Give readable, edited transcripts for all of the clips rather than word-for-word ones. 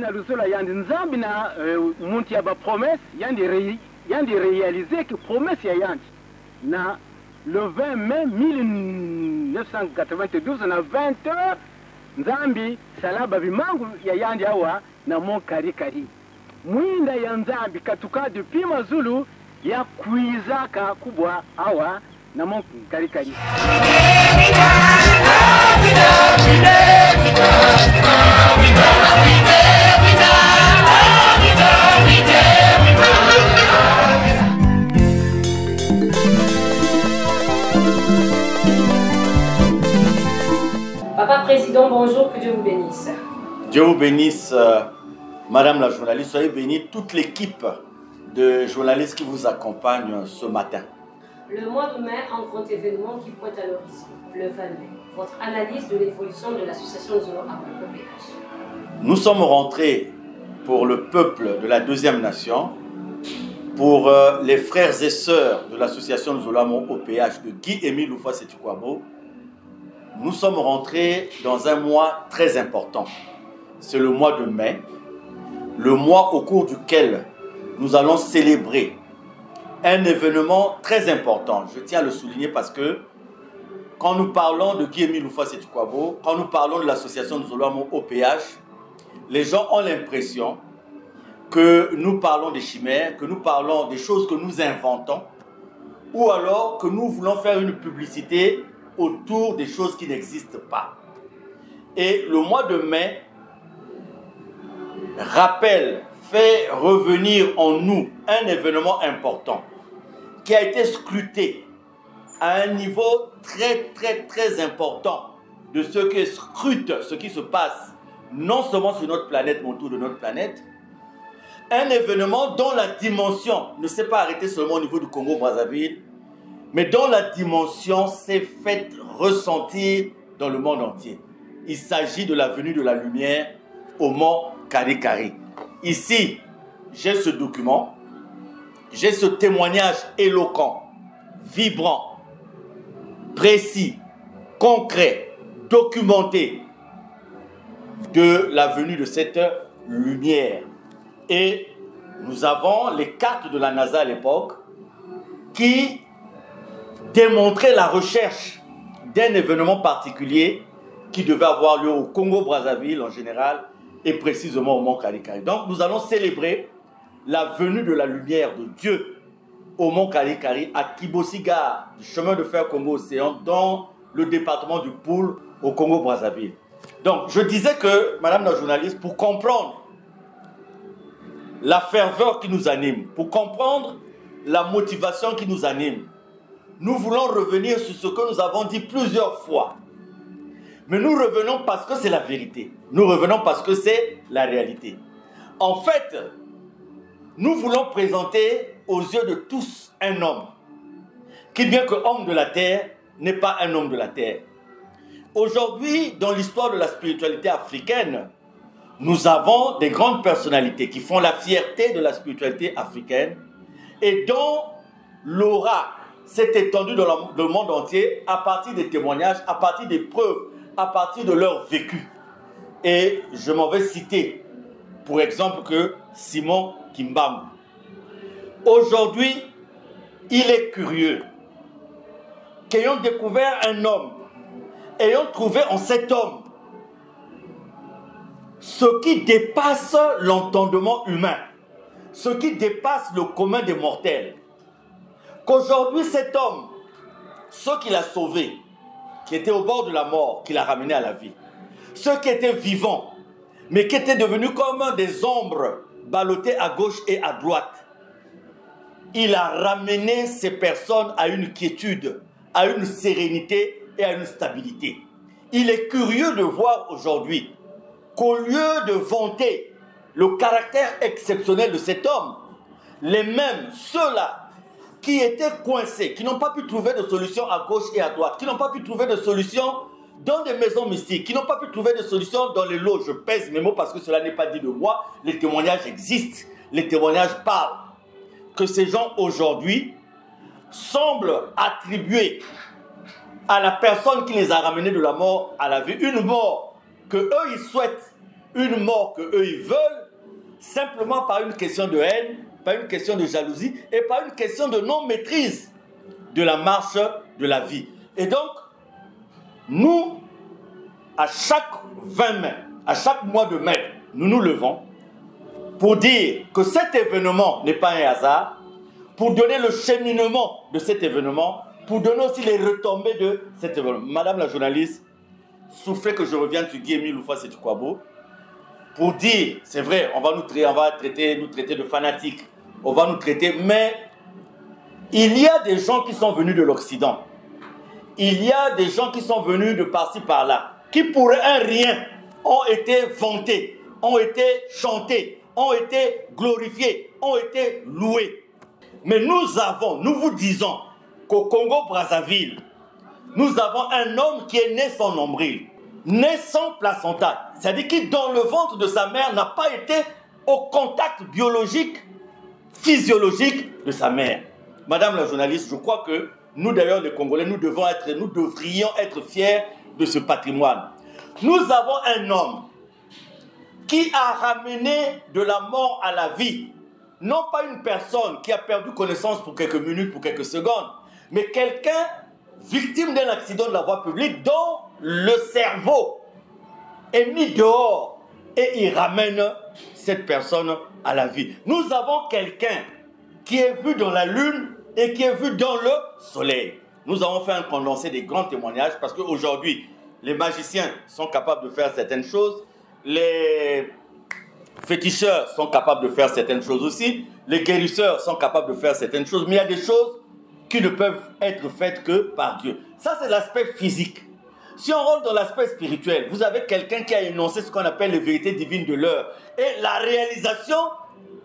na lusola yandi nzambi na muntu ya ba promesse yandi réaliser que promesse ya yandi na le 20 mai 1992 na 20h nzambi salaba bimangu ya yandi awa na mon kari kari mwinda ya nzambi katuka depuis mazulu ya kuizaka kubwa awa na mon kari kari. Papa Président, bonjour, que Dieu vous bénisse. Dieu vous bénisse, Madame la journaliste. Soyez bénie, toute l'équipe de journalistes qui vous accompagnent ce matin. Le mois de mai, un grand événement qui pointe à l'horizon, le 20 mai. Votre analyse de l'évolution de l'association Zolo OPH. Nous sommes rentrés pour le peuple de la deuxième nation, pour les frères et sœurs de l'association Zolo OPH de Guy-Émile Houphouët-Boigny. Nous sommes rentrés dans un mois très important. C'est le mois de mai, le mois au cours duquel nous allons célébrer un événement très important. Je tiens à le souligner parce que quand nous parlons de Guy-Émile Houphouët-Boigny, quand nous parlons de l'association Zolo OPH, les gens ont l'impression que nous parlons des chimères, que nous parlons des choses que nous inventons, ou alors que nous voulons faire une publicité autour des choses qui n'existent pas. Et le mois de mai rappelle, fait revenir en nous un événement important qui a été scruté à un niveau très important de ce que scrute ce qui se passe non seulement sur notre planète, mais autour de notre planète. Un événement dont la dimension ne s'est pas arrêtée seulement au niveau du Congo-Brazzaville, mais dont la dimension s'est faite ressentir dans le monde entier. Il s'agit de la venue de la lumière au mont Kari Kari. Ici, j'ai ce document, j'ai ce témoignage éloquent, vibrant, précis, concret, documenté de la venue de cette lumière. Et nous avons les cartes de la NASA à l'époque qui démontrer la recherche d'un événement particulier qui devait avoir lieu au Congo-Brazzaville en général et précisément au mont Kari Kari. Donc nous allons célébrer la venue de la lumière de Dieu au mont Kari Kari à Kibosiga, du chemin de fer Congo-Océan, dans le département du Poul au Congo-Brazzaville. Donc je disais que, Madame la journaliste, pour comprendre la ferveur qui nous anime, pour comprendre la motivation qui nous anime, nous voulons revenir sur ce que nous avons dit plusieurs fois. Mais nous revenons parce que c'est la vérité. Nous revenons parce que c'est la réalité. En fait, nous voulons présenter aux yeux de tous un homme qui, bien que homme de la terre, n'est pas un homme de la terre. Aujourd'hui, dans l'histoire de la spiritualité africaine, nous avons des grandes personnalités qui font la fierté de la spiritualité africaine et dont l'aura s'est étendue dans le monde entier à partir des témoignages, à partir des preuves, à partir de leur vécu. Et je m'en vais citer, pour exemple, que Simon Kimbangu. Aujourd'hui, il est curieux qu'ayant découvert un homme, ayant trouvé en cet homme ce qui dépasse l'entendement humain, ce qui dépasse le commun des mortels, qu'aujourd'hui cet homme, ceux qu'il a sauvés, qui étaient au bord de la mort, qu'il a ramenés à la vie, ceux qui étaient vivants, mais qui étaient devenus comme des ombres ballottées à gauche et à droite, il a ramené ces personnes à une quiétude, à une sérénité et à une stabilité. Il est curieux de voir aujourd'hui qu'au lieu de vanter le caractère exceptionnel de cet homme, les mêmes, ceux-là qui étaient coincés, qui n'ont pas pu trouver de solution à gauche et à droite, qui n'ont pas pu trouver de solution dans des maisons mystiques, qui n'ont pas pu trouver de solution dans les lots, je pèse mes mots parce que cela n'est pas dit de moi, les témoignages existent, les témoignages parlent, que ces gens aujourd'hui semblent attribuer à la personne qui les a ramenés de la mort à la vie, une mort que eux ils souhaitent une mort qu'eux ils veulent, simplement par une question de haine, par une question de jalousie et par une question de non-maîtrise de la marche de la vie. Et donc, nous, à chaque 20 mai, à chaque mois de mai, nous nous levons pour dire que cet événement n'est pas un hasard, pour donner le cheminement de cet événement, pour donner aussi les retombées de cet événement. Madame la journaliste, souffrez que je revienne sur Guy Émile Houphouët-Boigny pour dire, c'est vrai, on va nous traiter de fanatiques, on va nous traiter, mais il y a des gens qui sont venus de l'Occident, il y a des gens qui sont venus de par-ci par-là, qui pour un rien ont été vantés, ont été chantés, ont été glorifiés, ont été loués. Mais nous vous disons qu'au Congo-Brazzaville, nous avons un homme qui est né sans nombril, né sans placenta, c'est-à-dire qui dans le ventre de sa mère n'a pas été au contact biologique, physiologique de sa mère. Madame la journaliste, je crois que nous d'ailleurs les Congolais, nous devrions être fiers de ce patrimoine. Nous avons un homme qui a ramené de la mort à la vie. Non pas une personne qui a perdu connaissance pour quelques minutes, pour quelques secondes, mais quelqu'un victime d'un accident de la voie publique dont le cerveau est mis dehors et il ramène cette personne à la vie. Nous avons quelqu'un qui est vu dans la lune et qui est vu dans le soleil. Nous avons fait un condensé des grands témoignages parce qu'aujourd'hui, les magiciens sont capables de faire certaines choses, les féticheurs sont capables de faire certaines choses aussi, les guérisseurs sont capables de faire certaines choses, mais il y a des choses qui ne peuvent être faites que par Dieu. Ça, c'est l'aspect physique. Si on rentre dans l'aspect spirituel, vous avez quelqu'un qui a énoncé ce qu'on appelle les vérités divines de l'heure. Et la réalisation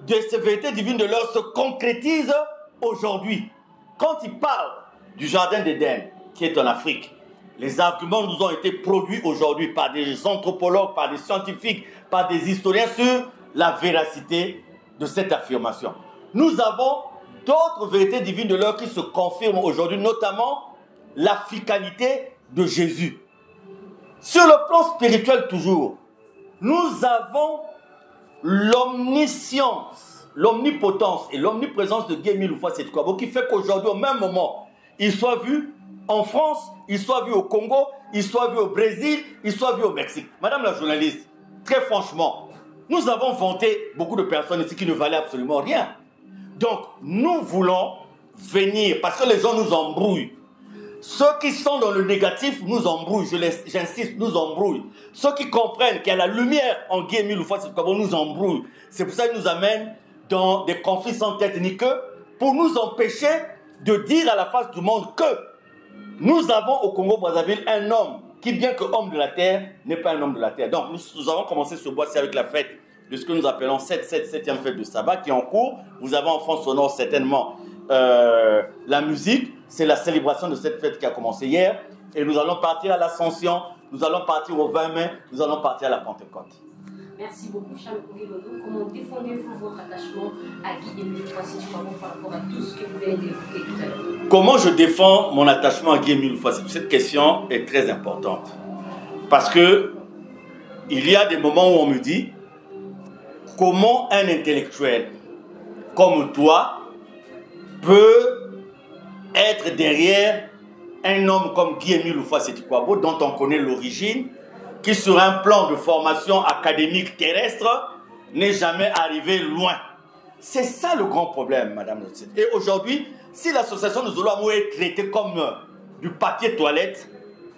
de ces vérités divines de l'heure se concrétise aujourd'hui. Quand il parle du jardin d'Éden, qui est en Afrique, les arguments nous ont été produits aujourd'hui par des anthropologues, par des scientifiques, par des historiens sur la véracité de cette affirmation. Nous avons d'autres vérités divines de l'heure qui se confirment aujourd'hui, notamment la ficalité de Jésus. Sur le plan spirituel toujours, nous avons l'omniscience, l'omnipotence et l'omniprésence de Guy Émile Houphouët-Boigny qui fait qu'aujourd'hui, au même moment, il soit vu en France, il soit vu au Congo, il soit vu au Brésil, il soit vu au Mexique. Madame la journaliste, très franchement, nous avons vanté beaucoup de personnes ici qui ne valaient absolument rien. Donc, nous voulons venir, parce que les gens nous embrouillent. Ceux qui sont dans le négatif nous embrouillent, j'insiste, nous embrouillent. Ceux qui comprennent qu'il y a la lumière en Guy Émile Houphouët-Boigny nous embrouillent. C'est pour ça qu'ils nous amènent dans des conflits sans tête ni queue, pour nous empêcher de dire à la face du monde que nous avons au Congo-Brazzaville un homme qui, bien que homme de la terre, n'est pas un homme de la terre. Donc, nous avons commencé ce mois-ci avec la fête de ce que nous appelons 7e fête de sabbat qui est en cours. Vous avez en France sonore certainement la musique. C'est la célébration de cette fête qui a commencé hier. Et nous allons partir à l'Ascension, nous allons partir au 20 mai, nous allons partir à la Pentecôte. Merci beaucoup, Charles Kougé-Lodou. Comment défendez-vous votre attachement à Guy Émile Houphouët-Boigny par rapport à tout ce que vous venez d'évoquer tout à l'heure? Comment je défends mon attachement à Guy Émile Houphouët-Boigny? Cette question est très importante. Parce que il y a des moments où on me dit comment un intellectuel comme toi peut être derrière un homme comme Guy Émile Houphouët-Boigny dont on connaît l'origine, qui sur un plan de formation académique terrestre n'est jamais arrivé loin. C'est ça le grand problème, madame. Et aujourd'hui, si l'association de Zolo est traitée comme du papier toilette,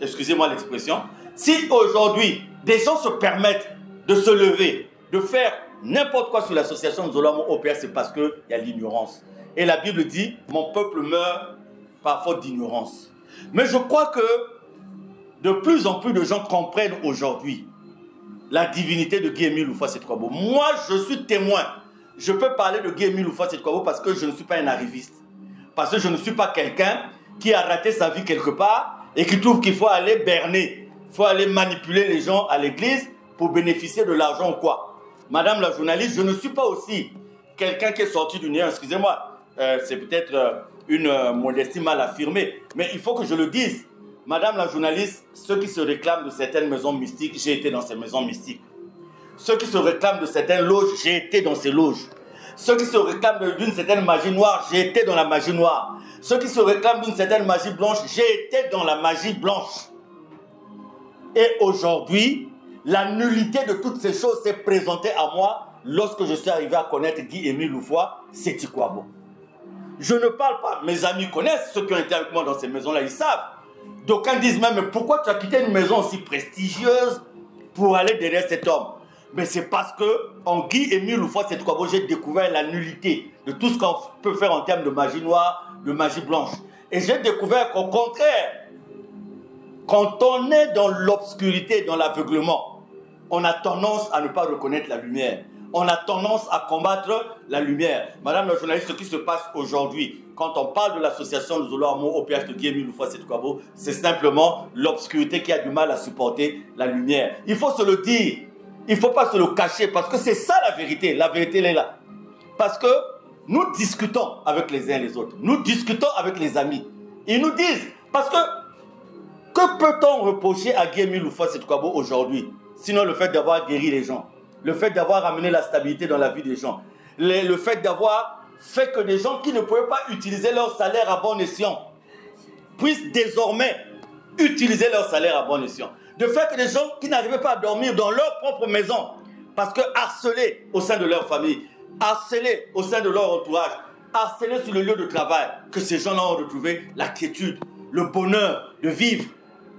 excusez-moi l'expression, si aujourd'hui des gens se permettent de se lever, de faire n'importe quoi sur l'association de Zolo opère, c'est parce qu'il y a l'ignorance. Et la Bible dit, mon peuple meurt par faute d'ignorance. Mais je crois que de plus en plus de gens comprennent aujourd'hui la divinité de Guy Émile Houphouët-Boigny. Moi, je suis témoin. Je peux parler de Guy Émile Houphouët-Boigny parce que je ne suis pas un arriviste. Parce que je ne suis pas quelqu'un qui a raté sa vie quelque part et qui trouve qu'il faut aller berner, il faut aller manipuler les gens à l'église pour bénéficier de l'argent ou quoi. Madame la journaliste, je ne suis pas aussi quelqu'un qui est sorti du néant. Excusez-moi, c'est peut-être une modestie mal affirmée, mais il faut que je le dise. Madame la journaliste, ceux qui se réclament de certaines maisons mystiques, j'ai été dans ces maisons mystiques. Ceux qui se réclament de certaines loges, j'ai été dans ces loges. Ceux qui se réclament d'une certaine magie noire, j'ai été dans la magie noire. Ceux qui se réclament d'une certaine magie blanche, j'ai été dans la magie blanche. Et aujourd'hui, la nullité de toutes ces choses s'est présentée à moi lorsque je suis arrivé à connaître Guy-Émile Loufoy, Séti Kouabo. Je ne parle pas, mes amis connaissent, ceux qui ont été avec moi dans ces maisons-là, ils savent. D'aucuns disent même, mais pourquoi tu as quitté une maison aussi prestigieuse pour aller derrière cet homme? Mais c'est parce que en Guy-Émile Loufoy, Séti Kouabo, j'ai découvert la nullité de tout ce qu'on peut faire en termes de magie noire, de magie blanche. Et j'ai découvert qu'au contraire, quand on est dans l'obscurité, dans l'aveuglement, on a tendance à ne pas reconnaître la lumière. On a tendance à combattre la lumière. Madame la journaliste, ce qui se passe aujourd'hui, quand on parle de l'association de Zolo Amour au PH de Guy-Émile Loufoy Séti Kouabo, c'est simplement l'obscurité qui a du mal à supporter la lumière. Il faut se le dire. Il ne faut pas se le cacher parce que c'est ça la vérité. La vérité, elle est là. Parce que nous discutons avec les uns et les autres. Nous discutons avec les amis. Ils nous disent, parce que peut-on reprocher à Guy-Émile Loufoy Séti Kouabo aujourd'hui? Sinon le fait d'avoir guéri les gens, le fait d'avoir amené la stabilité dans la vie des gens, le fait d'avoir fait que des gens qui ne pouvaient pas utiliser leur salaire à bon escient puissent désormais utiliser leur salaire à bon escient. De faire que des gens qui n'arrivaient pas à dormir dans leur propre maison, parce que harcelés au sein de leur famille, harcelés au sein de leur entourage, harcelés sur le lieu de travail, que ces gens-là ont retrouvé la quiétude, le bonheur de vivre,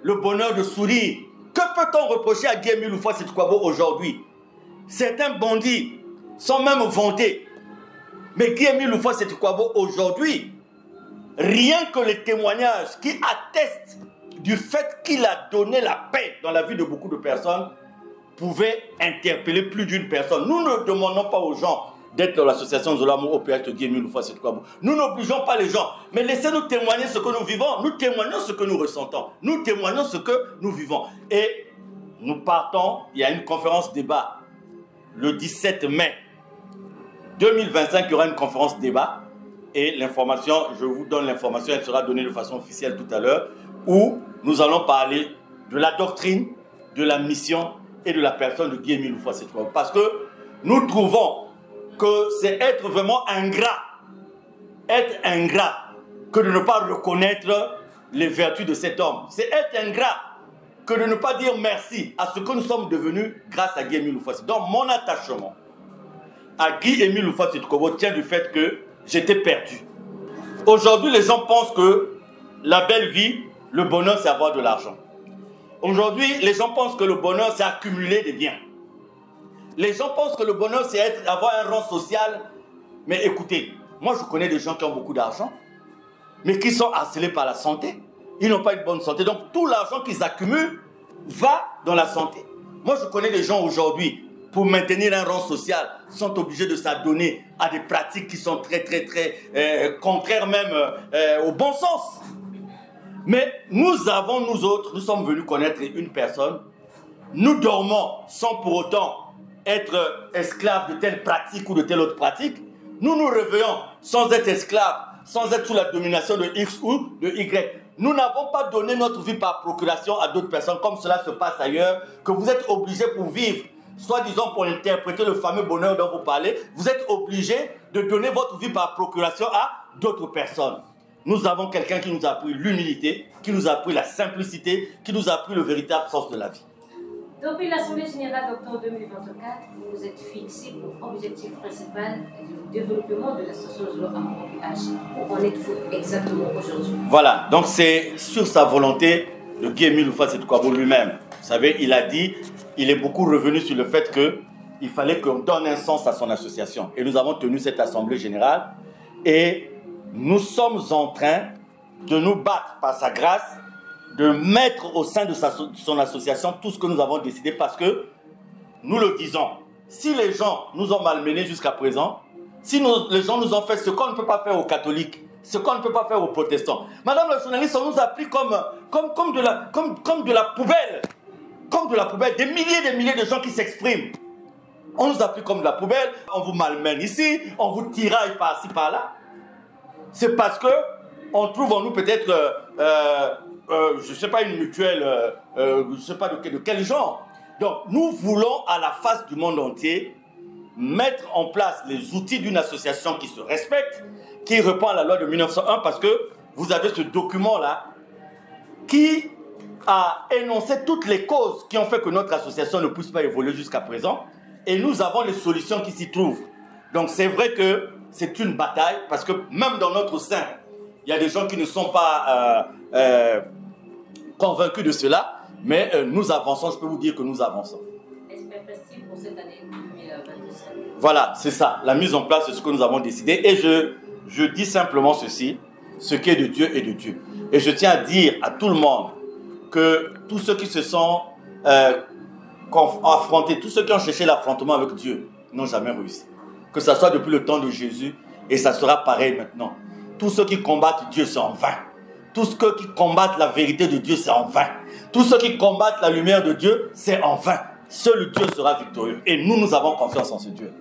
le bonheur de sourire. Que peut-on reprocher à Guy-Émile Loufoy Séti Kouabo aujourd'hui? Certains bandits sont même vantés. Mais Guy-Émile Loufoy Séti Kouabo aujourd'hui, rien que les témoignages qui attestent du fait qu'il a donné la paix dans la vie de beaucoup de personnes, pouvaient interpeller plus d'une personne. Nous ne demandons pas aux gens d'être dans l'association Zolo Amour au PH de Guy-Émile Loufoy Séti Kouabo. Nous n'obligeons pas les gens, mais laissez-nous témoigner ce que nous vivons. Nous témoignons ce que nous ressentons. Nous témoignons ce que nous vivons. Et nous partons, il y a une conférence débat le 17 mai 2025, il y aura une conférence débat. Et l'information, je vous donne l'information, elle sera donnée de façon officielle tout à l'heure, où nous allons parler de la doctrine, de la mission et de la personne de Guy-Émile Loufoy Séti Kouabo. Parce que nous trouvons que c'est être vraiment ingrat que de ne pas reconnaître les vertus de cet homme. C'est être ingrat que de ne pas dire merci à ce que nous sommes devenus grâce à Guy-Émile Loufoy Séti Kouabo. Donc mon attachement à Guy-Émile Loufoy Séti Kouabo tient du fait que j'étais perdu. Aujourd'hui, les gens pensent que la belle vie, le bonheur, c'est avoir de l'argent. Aujourd'hui, les gens pensent que le bonheur, c'est accumuler des biens. Les gens pensent que le bonheur, c'est avoir un rang social. Mais écoutez, moi, je connais des gens qui ont beaucoup d'argent, mais qui sont harcelés par la santé. Ils n'ont pas une bonne santé. Donc, tout l'argent qu'ils accumulent va dans la santé. Moi, je connais des gens aujourd'hui, pour maintenir un rang social, sont obligés de s'adonner à des pratiques qui sont très contraires même au bon sens. Mais nous avons, nous autres, nous sommes venus connaître une personne. Nous dormons sans pour autant être esclaves de telle pratique ou de telle autre pratique. Nous nous réveillons sans être esclaves, sans être sous la domination de X ou de Y. Nous n'avons pas donné notre vie par procuration à d'autres personnes comme cela se passe ailleurs, que vous êtes obligés pour vivre, soi-disant pour interpréter le fameux bonheur dont vous parlez, vous êtes obligés de donner votre vie par procuration à d'autres personnes. Nous avons quelqu'un qui nous a appris l'humilité, qui nous a appris la simplicité, qui nous a appris le véritable sens de la vie. Depuis l'Assemblée générale d'octobre 2024, vous vous êtes fixé pour objectif principal le développement de l'association Zolo Amour au PH. Où en êtes-vous exactement aujourd'hui? Voilà, donc c'est sur sa volonté de Guy-Émile Loufoy Séti Kouabo lui-même. Vous savez, il a dit, il est beaucoup revenu sur le fait qu'il fallait qu'on donne un sens à son association. Et nous avons tenu cette Assemblée générale et nous sommes en train de nous battre par sa grâce, de mettre au sein de son association tout ce que nous avons décidé parce que, nous le disons, si les gens nous ont malmenés jusqu'à présent, si les gens nous ont fait ce qu'on ne peut pas faire aux catholiques, ce qu'on ne peut pas faire aux protestants. Madame la journaliste, on nous a pris comme de la poubelle. Comme de la poubelle, des milliers de gens qui s'expriment. On nous a pris comme de la poubelle, on vous malmène ici, on vous tiraille par-ci, par-là. C'est parce que on trouve en nous peut-être, je ne sais pas, une mutuelle, je ne sais pas de quel genre. Donc, nous voulons à la face du monde entier mettre en place les outils d'une association qui se respecte, qui répond à la loi de 1901, parce que vous avez ce document-là qui a énoncé toutes les causes qui ont fait que notre association ne puisse pas évoluer jusqu'à présent, et nous avons les solutions qui s'y trouvent. Donc c'est vrai que c'est une bataille, parce que même dans notre sein, il y a des gens qui ne sont pas convaincus de cela, mais nous avançons, je peux vous dire que nous avançons. Perspective pour cette année 2027. Voilà, c'est ça, la mise en place, c'est ce que nous avons décidé, et je dis simplement ceci, ce qui est de Dieu est de Dieu. Et je tiens à dire à tout le monde que tous ceux qui se sont affrontés, tous ceux qui ont cherché l'affrontement avec Dieu, n'ont jamais réussi. Que ce soit depuis le temps de Jésus, et ça sera pareil maintenant. Tous ceux qui combattent Dieu, c'est en vain. Tous ceux qui combattent la vérité de Dieu, c'est en vain. Tous ceux qui combattent la lumière de Dieu, c'est en vain. Seul Dieu sera victorieux. Et nous, nous avons confiance en ce Dieu.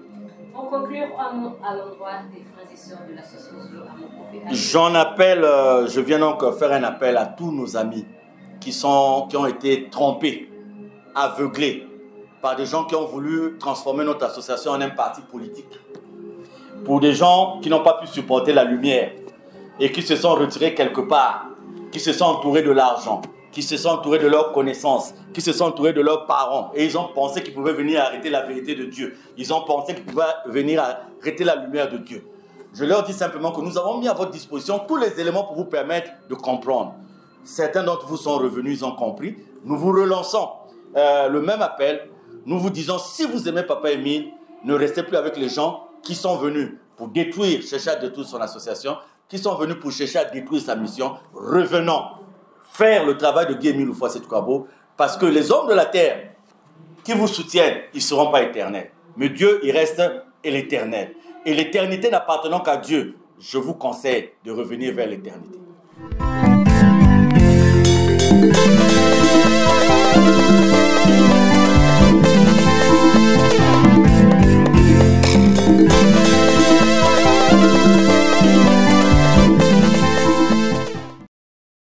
Pour conclure, à l'endroit des frères et sœurs de l'association Amour Propre, j'en appelle, je viens donc faire un appel à tous nos amis qui ont été trompés, aveuglés par des gens qui ont voulu transformer notre association en un parti politique. Pour des gens qui n'ont pas pu supporter la lumière et qui se sont retirés quelque part, qui se sont entourés de l'argent, qui se sont entourés de leurs connaissances, qui se sont entourés de leurs parents, et ils ont pensé qu'ils pouvaient venir arrêter la vérité de Dieu. Ils ont pensé qu'ils pouvaient venir arrêter la lumière de Dieu. Je leur dis simplement que nous avons mis à votre disposition tous les éléments pour vous permettre de comprendre. Certains d'entre vous sont revenus, ils ont compris. Nous vous relançons le même appel. Nous vous disons, si vous aimez Papa Émile, ne restez plus avec les gens qui sont venus pour détruire, chercher à détruire son association, qui sont venus pour chercher à détruire sa mission. Revenons faire le travail de Guy Émile Oufouassétouabo, parce que les hommes de la terre qui vous soutiennent, ils ne seront pas éternels. Mais Dieu, il reste l'éternel. Et l'éternité n'appartenant qu'à Dieu, je vous conseille de revenir vers l'éternité.